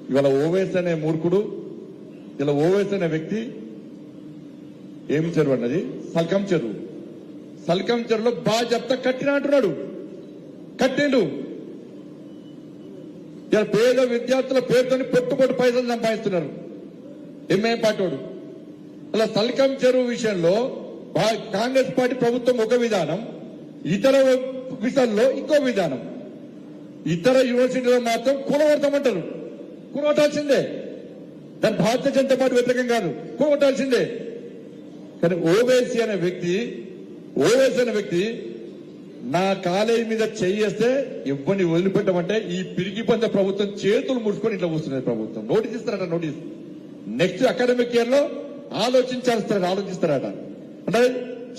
ఇవాళ ఓవైసీ అనే మూర్ఖుడు, ఇలా ఓవైసీ అనే వ్యక్తి ఏం చెరువు అన్నది సల్కం చెరువు. సల్కం చెరువులో బాధ్యత కట్టిన అంటున్నాడు. కట్టిండు. ఇలా పేద విద్యార్థుల పేరుతో పెట్టుబడి పైసలు సంపాదిస్తున్నారు ఎంఐఎం పార్టీ వాడు. అలా సల్కం చెరువు విషయంలో కాంగ్రెస్ పార్టీ ప్రభుత్వం ఒక విధానం, ఇతర విషయాల్లో ఇంకో విధానం. ఇతర యూనివర్సిటీలో మాత్రం కూలగొడతామంటారు. కూలగొట్టాల్సిందే. దాని భారతీయ జనతా పార్టీ వ్యతిరేకం కాదు, కూలగొట్టాల్సిందే. కానీ ఓవైసీ అనే వ్యక్తి నా కాలేజీ మీద చేయేస్తే ఇవ్వని వదిలిపెట్టమంటే ఈ పిరికి పంద ప్రభుత్వం చేతులు ముడుచుకొని ఇట్లా కూర్చున్నది ప్రభుత్వం. నోటీస్ ఇస్తారట. నోటీస్ నెక్స్ట్ అకాడమిక్ ఇయర్ లో ఆలోచిస్తారట. అంటే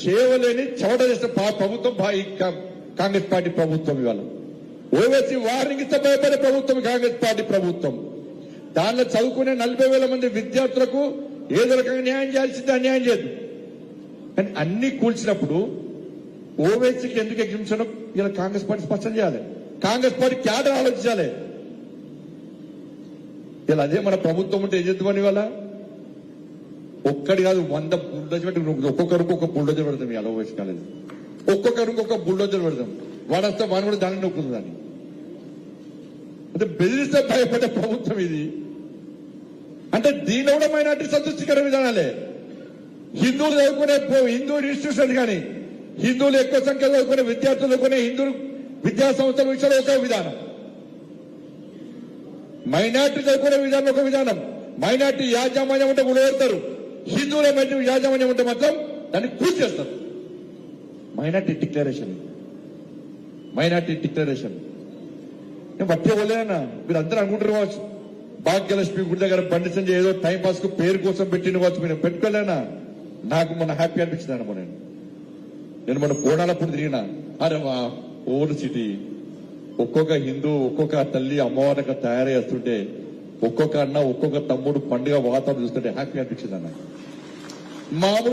చేయలేని చవట చేసిన ప్రభుత్వం కాంగ్రెస్ పార్టీ ప్రభుత్వం. ఇవాళ ఓవైసీ వార్నింగ్ ఇస్తే భయపడే ప్రభుత్వం కాంగ్రెస్ పార్టీ ప్రభుత్వం. దానిలో చదువుకునే 40,000 మంది విద్యార్థులకు ఏదో రకంగా న్యాయం చేయాల్సిందే, అన్యాయం చేయదు. కానీ అన్ని కూల్చినప్పుడు ఓవైసీకి ఎందుకు ఎగ్జిబిషన్ ఇలా కాంగ్రెస్ పార్టీ స్పష్టం చేయాలి. కాంగ్రెస్ పార్టీ క్యాడర్ ఆలోచించాలి. ఇలా అదే మన ప్రభుత్వం ఉంటే ఏం చేద్దామని ఇవాళ ఒక్కడి కాదు 100 బుల్డోజర్ పెట్టి ఒక్కొక్కరికి ఒక బుల్డోజర్ పెడతాం. ఇలా ఓవైసీ కాలేదు. ఒక్కొక్కరికి ఒక బుల్డోజర్ పెడతాం. వాడొస్తే వాడు కూడా దాన్ని నొక్కుతుంది. దాన్ని అంటే బెదిరిస్తే భయపడే ప్రభుత్వం ఇది. అంటే దీనిలో కూడా మైనార్టీ సంతృష్టికర విధానాలే. హిందువులు చదువుకునే హిందూ ఇన్స్టిట్యూషన్ కానీ హిందువులు ఎక్కువ సంఖ్యలో చదువుకునే విద్యార్థులు చదువుకునే హిందూ విద్యా సంస్థల విషయంలో ఒక విధానం, మైనార్టీ చదువుకునే విధానం ఒక విధానం. మైనార్టీ యాజమాన్యం ఉంటే గుడగొడతారు, హిందువుల యాజమాన్యం ఉంటే మాత్రం దాన్ని పూర్తి చేస్తారు. మైనార్టీ డిక్లరేషన్ నేను బట్టి ఇవ్వలేనా? మీరు అందరూ అనుకుంటారు కావచ్చు భాగ్యలక్ష్మి గుడి దగ్గర బండి సంజయ్ ఏదో టైం పాస్ కు పేరు కోసం పెట్టిన కావచ్చు. మీరు పెట్టుకోలేనా? నాకు మొన్న హ్యాపీ అనిపించింది అనుకో. నేను మన కోణాలప్పుడు తిరిగినా. అరే మా ఓల్డ్ సిటీ ఒక్కొక్క హిందూ ఒక్కొక్క తల్లి అమ్మవారిగా తయారు చేస్తుంటే ఒక్కొక్క అన్న ఒక్కొక్క తమ్ముడు పండుగ వాతావరణం చూస్తుంటే హ్యాపీ అనిపించింది అన్న. మామూలు